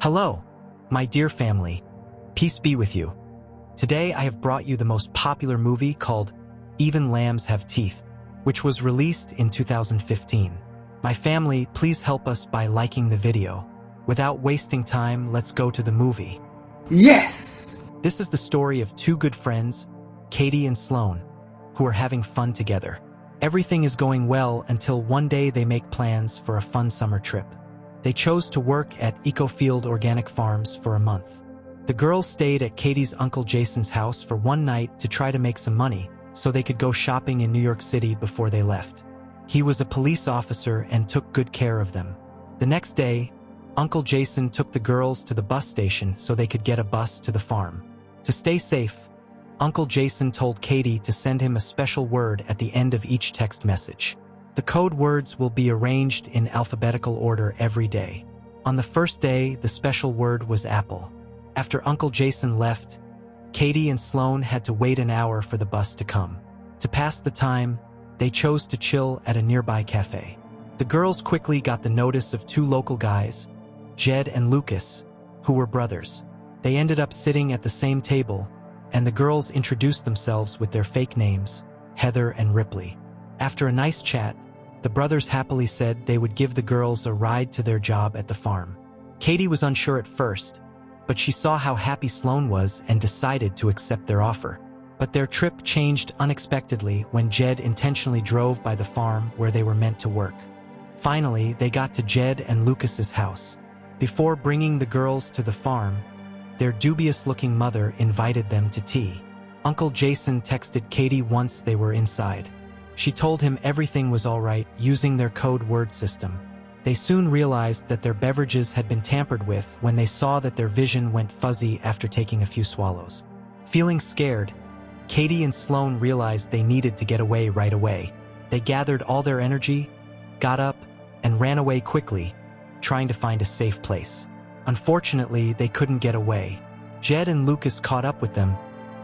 Hello, my dear family. Peace be with you. Today I have brought you the most popular movie called Even Lambs Have Teeth, which was released in 2015. My family, please help us by liking the video. Without wasting time, let's go to the movie. Yes! This is the story of two good friends, Katie and Sloan, who are having fun together. Everything is going well until one day they make plans for a fun summer trip. They chose to work at Ecofield Organic Farms for a month. The girls stayed at Katie's Uncle Jason's house for one night to try to make some money so they could go shopping in New York City before they left. He was a police officer and took good care of them. The next day, Uncle Jason took the girls to the bus station so they could get a bus to the farm. To stay safe, Uncle Jason told Katie to send him a special word at the end of each text message. The code words will be arranged in alphabetical order every day. On the first day, the special word was apple. After Uncle Jason left, Katie and Sloan had to wait an hour for the bus to come. To pass the time, they chose to chill at a nearby cafe. The girls quickly got the notice of two local guys, Jed and Lucas, who were brothers. They ended up sitting at the same table, and the girls introduced themselves with their fake names, Heather and Ripley. After a nice chat, the brothers happily said they would give the girls a ride to their job at the farm. Katie was unsure at first, but she saw how happy Sloan was and decided to accept their offer. But their trip changed unexpectedly when Jed intentionally drove by the farm where they were meant to work. Finally, they got to Jed and Lucas's house. Before bringing the girls to the farm, their dubious-looking mother invited them to tea. Uncle Jason texted Katie once they were inside. She told him everything was all right using their code word system. They soon realized that their beverages had been tampered with when they saw that their vision went fuzzy after taking a few swallows. Feeling scared, Katie and Sloan realized they needed to get away right away. They gathered all their energy, got up, and ran away quickly, trying to find a safe place. Unfortunately, they couldn't get away. Jed and Lucas caught up with them,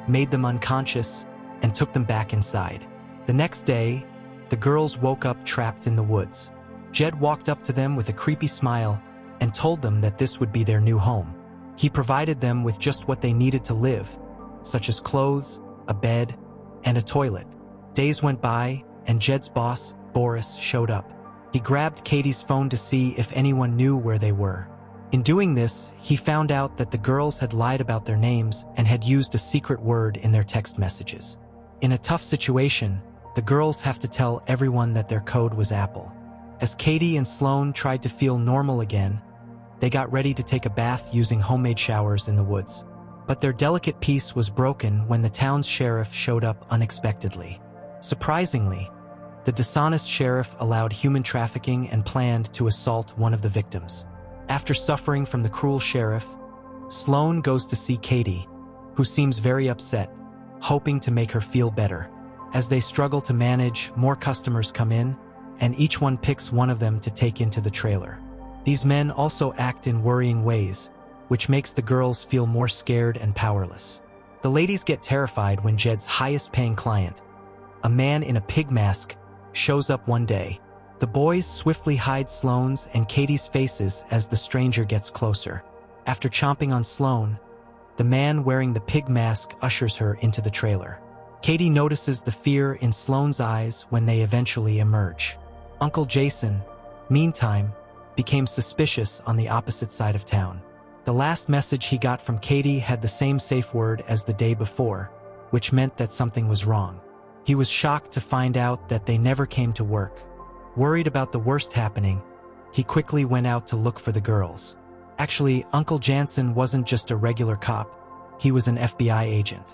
made them unconscious, and took them back inside. The next day, the girls woke up trapped in the woods. Jed walked up to them with a creepy smile and told them that this would be their new home. He provided them with just what they needed to live, such as clothes, a bed, and a toilet. Days went by, and Jed's boss, Boris, showed up. He grabbed Katie's phone to see if anyone knew where they were. In doing this, he found out that the girls had lied about their names and had used a secret word in their text messages. In a tough situation, the girls have to tell everyone that their code was apple. As Katie and Sloan tried to feel normal again, they got ready to take a bath using homemade showers in the woods. But their delicate peace was broken when the town's sheriff showed up unexpectedly. Surprisingly, the dishonest sheriff allowed human trafficking and planned to assault one of the victims. After suffering from the cruel sheriff, Sloan goes to see Katie, who seems very upset, hoping to make her feel better. As they struggle to manage, more customers come in, and each one picks one of them to take into the trailer. These men also act in worrying ways, which makes the girls feel more scared and powerless. The ladies get terrified when Jed's highest-paying client, a man in a pig mask, shows up one day. The boys swiftly hide Sloan's and Katie's faces as the stranger gets closer. After chomping on Sloan, the man wearing the pig mask ushers her into the trailer. Katie notices the fear in Sloan's eyes when they eventually emerge. Uncle Jason, meantime, became suspicious on the opposite side of town. The last message he got from Katie had the same safe word as the day before, which meant that something was wrong. He was shocked to find out that they never came to work. Worried about the worst happening, he quickly went out to look for the girls. Actually, Uncle Jansen wasn't just a regular cop, he was an FBI agent.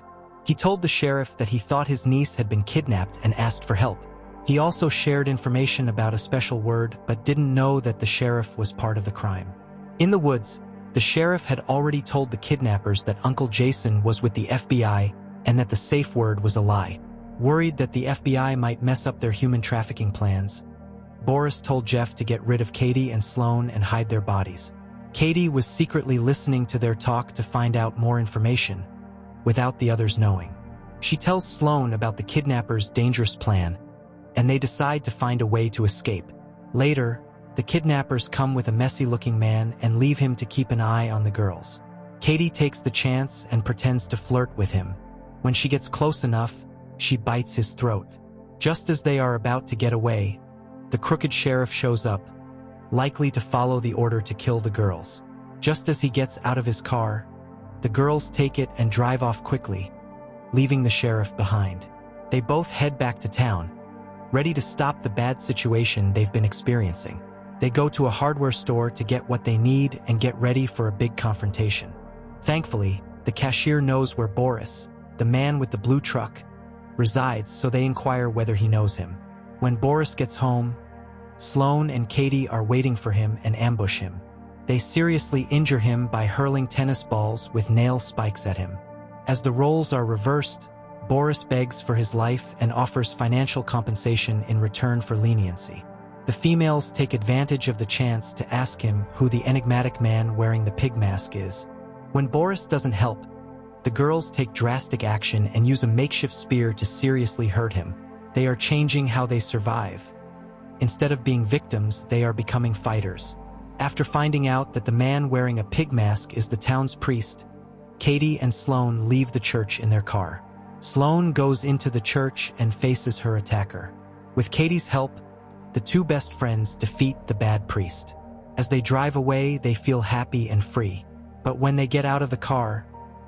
He told the sheriff that he thought his niece had been kidnapped and asked for help. He also shared information about a special word but didn't know that the sheriff was part of the crime. In the woods, the sheriff had already told the kidnappers that Uncle Jason was with the FBI and that the safe word was a lie. Worried that the FBI might mess up their human trafficking plans, Boris told Jeff to get rid of Katie and Sloan and hide their bodies. Katie was secretly listening to their talk to find out more information, without the others knowing. She tells Sloan about the kidnappers' dangerous plan, and they decide to find a way to escape. Later, The kidnappers come with a messy-looking man and leave him to keep an eye on the girls. Katie takes the chance and pretends to flirt with him. When she gets close enough, she bites his throat. Just as they are about to get away, the crooked sheriff shows up, likely to follow the order to kill the girls. Just as he gets out of his car, the girls take it and drive off quickly, leaving the sheriff behind. They both head back to town, ready to stop the bad situation they've been experiencing. They go to a hardware store to get what they need and get ready for a big confrontation. Thankfully, the cashier knows where Boris, the man with the blue truck, resides, so they inquire whether he knows him. When Boris gets home, Sloane and Katie are waiting for him and ambush him. They seriously injure him by hurling tennis balls with nail spikes at him. As the roles are reversed, Boris begs for his life and offers financial compensation in return for leniency. The females take advantage of the chance to ask him who the enigmatic man wearing the pig mask is. When Boris doesn't help, the girls take drastic action and use a makeshift spear to seriously hurt him. They are changing how they survive. Instead of being victims, they are becoming fighters. After finding out that the man wearing a pig mask is the town's priest, Katie and Sloane leave the church in their car. Sloane goes into the church and faces her attacker. With Katie's help, the two best friends defeat the bad priest. As they drive away, they feel happy and free. But when they get out of the car,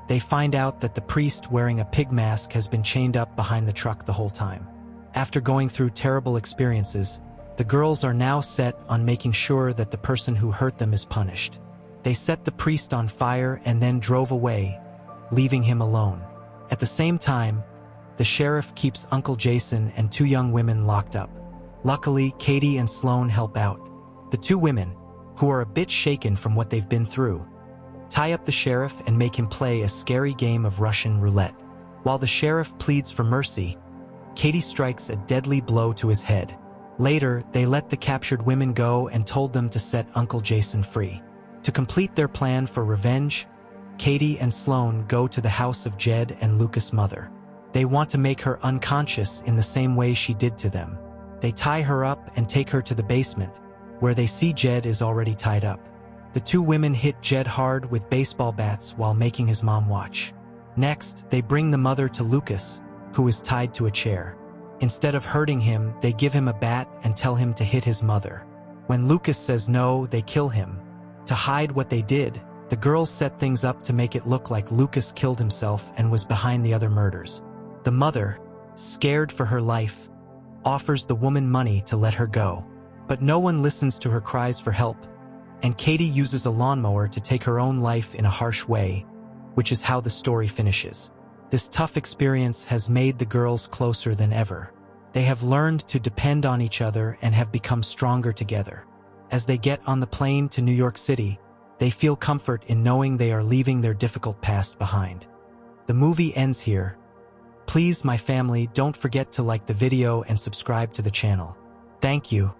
they find out that the priest wearing a pig mask has been chained up behind the truck the whole time. After going through terrible experiences, the girls are now set on making sure that the person who hurt them is punished. They set the priest on fire and then drove away, leaving him alone. At the same time, the sheriff keeps Uncle Jason and two young women locked up. Luckily, Katie and Sloane help out. The two women, who are a bit shaken from what they've been through, tie up the sheriff and make him play a scary game of Russian roulette. While the sheriff pleads for mercy, Katie strikes a deadly blow to his head. Later, they let the captured women go and told them to set Uncle Jason free. To complete their plan for revenge, Katie and Sloane go to the house of Jed and Lucas' mother. They want to make her unconscious in the same way she did to them. They tie her up and take her to the basement, where they see Jed is already tied up. The two women hit Jed hard with baseball bats while making his mom watch. Next, they bring the mother to Lucas, who is tied to a chair. Instead of hurting him, they give him a bat and tell him to hit his mother. When Lucas says no, they kill him. To hide what they did, the girls set things up to make it look like Lucas killed himself and was behind the other murders. The mother, scared for her life, offers the woman money to let her go. But no one listens to her cries for help, and Katie uses a lawnmower to take her own life in a harsh way, which is how the story finishes. This tough experience has made the girls closer than ever. They have learned to depend on each other and have become stronger together. As they get on the plane to New York City, they feel comfort in knowing they are leaving their difficult past behind. The movie ends here. Please, my family, don't forget to like the video and subscribe to the channel. Thank you.